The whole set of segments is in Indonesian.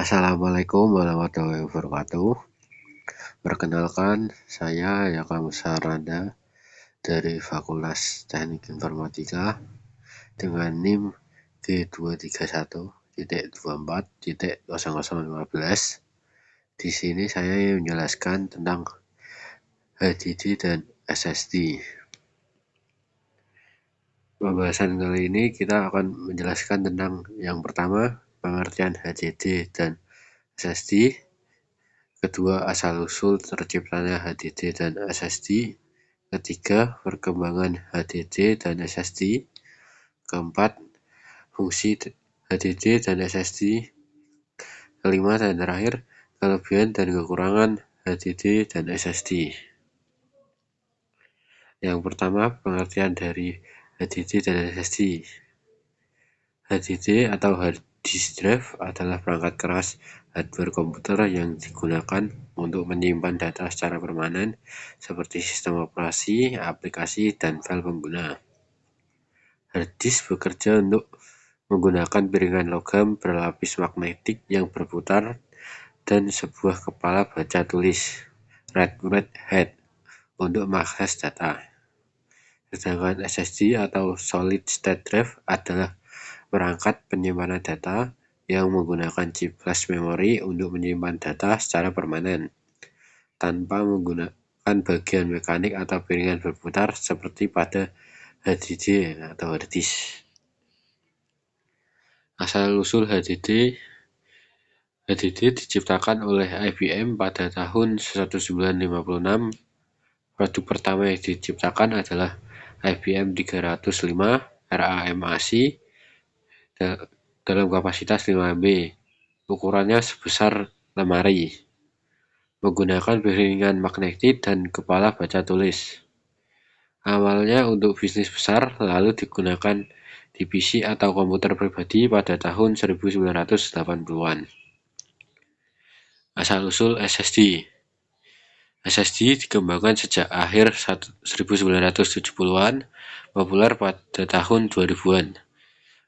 Assalamualaikum warahmatullahi wabarakatuh. Perkenalkan, saya Yaka Musarada dari Fakultas Teknik Informatika dengan NIM G231.24.0015. Di sini saya menjelaskan tentang HDD dan SSD. Pembahasan kali ini kita akan menjelaskan tentang yang pertama, pengertian HDD dan SSD. Kedua, asal-usul terciptanya HDD dan SSD. Ketiga, perkembangan HDD dan SSD. Keempat, fungsi HDD dan SSD. Kelima dan terakhir, kelebihan dan kekurangan HDD dan SSD. Yang pertama, pengertian dari HDD dan SSD. HDD atau hard disk drive adalah perangkat keras hardware komputer yang digunakan untuk menyimpan data secara permanen seperti sistem operasi, aplikasi, dan file pengguna. Hard disk bekerja untuk menggunakan piringan logam berlapis magnetik yang berputar dan sebuah kepala baca tulis read-write head untuk mengakses data. Sedangkan SSD atau solid state drive adalah perangkat penyimpanan data yang menggunakan chip flash memory untuk menyimpan data secara permanen tanpa menggunakan bagian mekanik atau piringan berputar seperti pada HDD atau hard disk. Asal-usul HDD diciptakan oleh IBM pada tahun 1956. Produk pertama yang diciptakan adalah IBM 305 RAMAC dalam kapasitas 5 MB. Ukurannya sebesar lemari, menggunakan piringan magnetik dan kepala baca tulis. Awalnya untuk bisnis besar, lalu digunakan di PC atau komputer pribadi pada tahun 1980-an. Asal-usul SSD. SSD dikembangkan sejak akhir 1970-an, populer pada tahun 2000-an.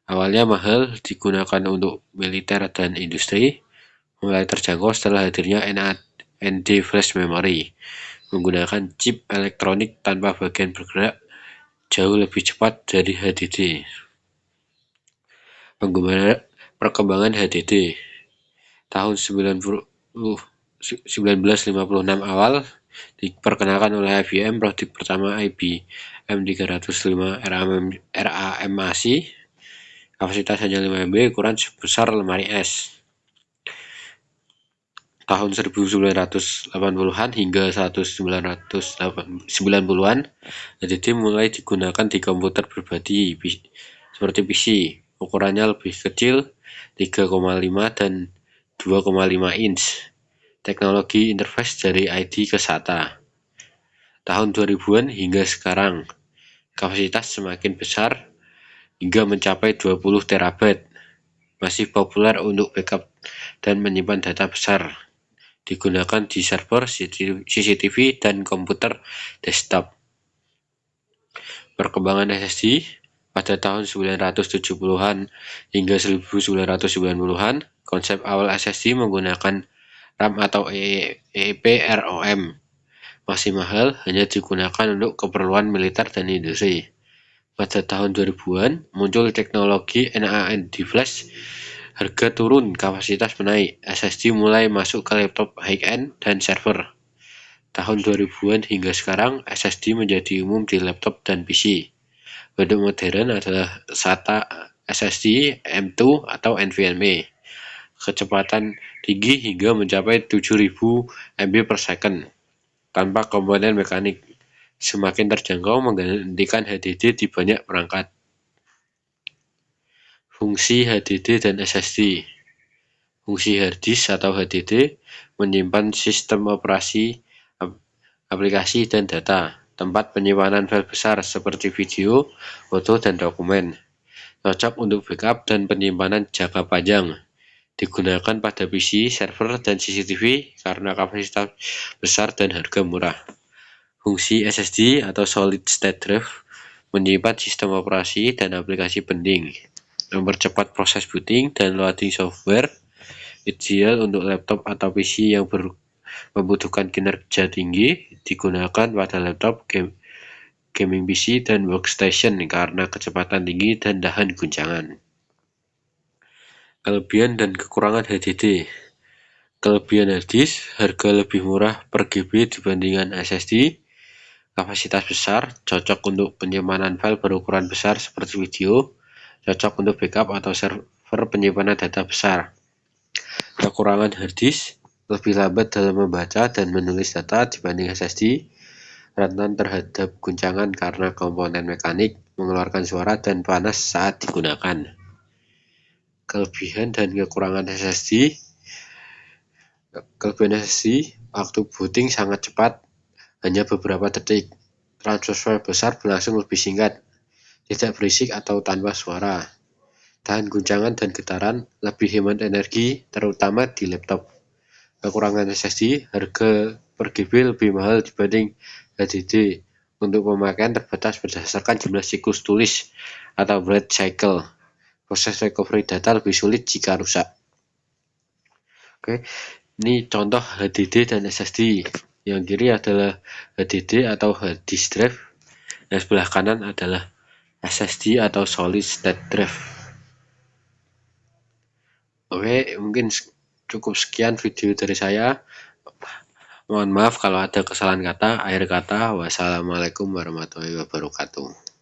Awalnya mahal, digunakan untuk militer dan industri, mulai terjangkau setelah hadirnya NAND flash memory, menggunakan chip elektronik tanpa bagian bergerak jauh lebih cepat dari HDD. Perkembangan HDD. Tahun 1956 awal diperkenalkan oleh IBM produk pertama IBM 305 RAMAC. Kapasitas hanya 5 MB, ukuran sebesar lemari es. Tahun 1980-an hingga 1990-an, HDD mulai digunakan di komputer pribadi seperti PC. Ukurannya lebih kecil, 3,5 dan 2,5 inch. Teknologi interface dari ID ke SATA. Tahun 2000-an hingga sekarang, kapasitas semakin besar hingga mencapai 20 terabyte. Masih populer untuk backup dan menyimpan data besar. Digunakan di server, CCTV, dan komputer desktop. Perkembangan SSD. Pada tahun 1970-an hingga 1990-an, konsep awal SSD menggunakan RAM atau EEPROM. Masih mahal, hanya digunakan untuk keperluan militer dan industri. Pada tahun 2000-an, muncul teknologi NAND flash, harga turun, kapasitas menaik, SSD mulai masuk ke laptop high-end dan server. Tahun 2000-an hingga sekarang, SSD menjadi umum di laptop dan PC. Bentuk modern adalah SATA SSD M2 atau NVMe. Kecepatan tinggi hingga mencapai 7000 MB per second tanpa komponen mekanik. Semakin terjangkau menggantikan HDD di banyak perangkat. Fungsi HDD dan SSD. Fungsi hard disk atau HDD menyimpan sistem operasi, aplikasi, dan data. Tempat penyimpanan file besar seperti video, foto, dan dokumen. Cocok untuk backup dan penyimpanan jangka panjang. Digunakan pada PC, server, dan CCTV karena kapasitas besar dan harga murah. Fungsi SSD atau solid state drive menyimpan sistem operasi dan aplikasi penting, mempercepat proses booting dan loading software, Ideal untuk laptop atau PC yang membutuhkan kinerja tinggi, digunakan pada laptop, gaming PC, dan workstation karena kecepatan tinggi dan tahan guncangan. Kelebihan dan kekurangan HDD. Kelebihan harddisk, harga lebih murah per GB dibandingkan SSD, kapasitas besar, cocok untuk penyimpanan file berukuran besar seperti video, cocok untuk backup atau server penyimpanan data besar. Kekurangan harddisk, lebih lambat dalam membaca dan menulis data dibanding SSD, rentan terhadap guncangan karena komponen mekanik, mengeluarkan suara dan panas saat digunakan. Kelebihan dan kekurangan SSD. Kelebihan SSD, waktu booting sangat cepat, hanya beberapa detik. Transfer besar berlangsung lebih singkat, tidak berisik atau tanpa suara. Tahan guncangan dan getaran, lebih hemat energi, terutama di laptop. Kekurangan SSD, harga per GB lebih mahal dibanding HDD. Untuk pemakaian terbatas berdasarkan jumlah siklus tulis atau write cycle. Proses recovery data lebih sulit jika rusak. Oke. Ini contoh HDD dan SSD. Yang kiri adalah HDD atau hard disk drive. Yang sebelah kanan adalah SSD atau solid state drive. Oke, mungkin cukup sekian video dari saya. Mohon maaf kalau ada kesalahan kata, akhir kata. Wassalamualaikum warahmatullahi wabarakatuh.